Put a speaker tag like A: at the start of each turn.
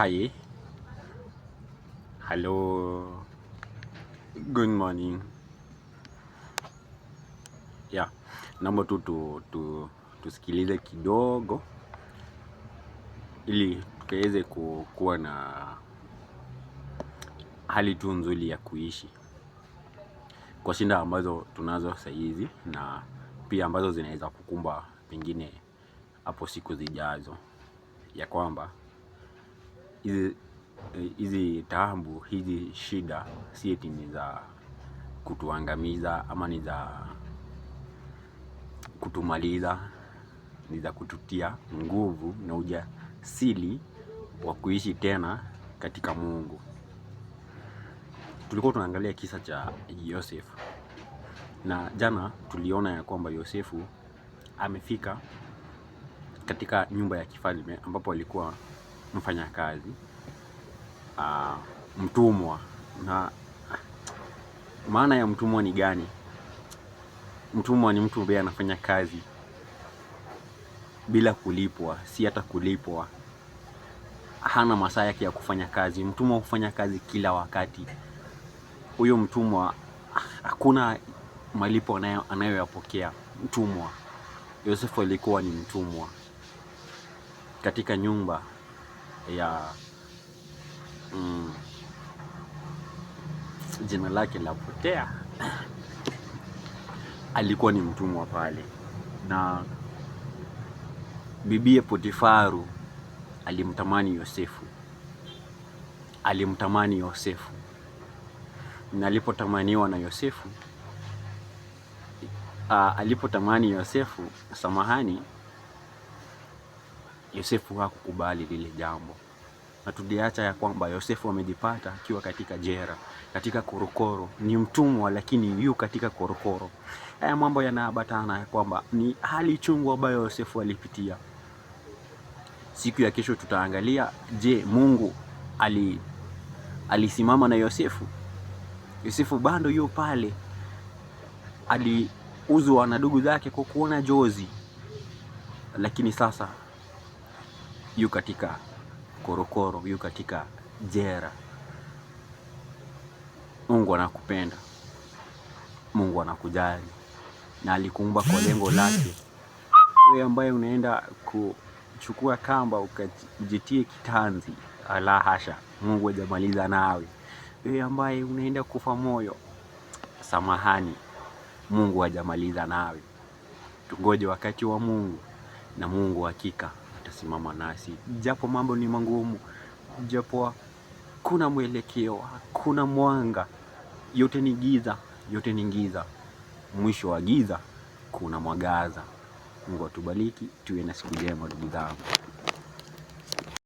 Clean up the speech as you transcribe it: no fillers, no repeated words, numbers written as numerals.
A: Hi, hello, good morning. Yeah, naomba tusikilize kidogo ili tukaweze kuwa na hali tu nzuri ya kuishi kwa shinda ambazo tunazo saizi, na pia ambazo zinaweza kukumba pengine hapo siku zijazo, ya kwamba hizi taabu, hizi shida si eti ni za kutuangamiza ama ni za kutumaliza, ni za kututia nguvu na ujasiri wa kuishi tena katika Mungu. Tulikuwa tunaangalia kisa cha Yosefu, na jana tuliona ya kwamba Yosefu amefika katika nyumba ya kifalme ambapo alikuwa mfanyakazi, mtumwa. Na maana ya mtumwa ni gani? Mtumwa ni mtu ambaye anafanya kazi bila kulipwa, si hata kulipwa. Hana masaa yake ya kufanya kazi. Mtumwa hufanya kazi kila wakati. Huyo mtumwa hakuna malipo anayoyapokea. Mtumwa. Yosefu alikuwa ni mtumwa katika nyumba ya jina lake lapotea. Alikuwa ni mtumwa pale, na bibie Potifaru alimtamani Yosefu. Na alipotamaniwa na Yosefu, alipotamani Yosefu, Yosefu hakukubali lile jambo. Na tuliacha ya kwamba Yosefu amejipata akiwa katika jela, katika korokoro. Ni mtumwa lakini yu katika korokoro. Haya mambo yanaambatana ya kwamba ni hali chungu ambayo Yosefu alipitia. Siku ya kesho tutaangalia, je, Mungu alisimama na Yosefu? Yosefu bado yu pale. Aliuzwa na ndugu zake kwa kuona jozi, lakini sasa yu katika korokoro, yu katika jela. Mungu anakupenda, Mungu anakujali, na alikuumba kwa lengo lake. Wewe ambaye unaenda kuchukua kamba ukajitie kitanzi, la hasha, Mungu hajamaliza nawe. Wewe ambaye unaenda kufa moyo, samahani, Mungu hajamaliza nawe. Tungoje wakati wa Mungu, na Mungu hakika atasimama nasi. Japo mambo ni magumu, japo kuna mwelekeo, kuna mwanga, yote ni giza. Mwisho wa giza kuna mwangaza. Mungu atubariki, tuwe na siku njema ndugu zangu.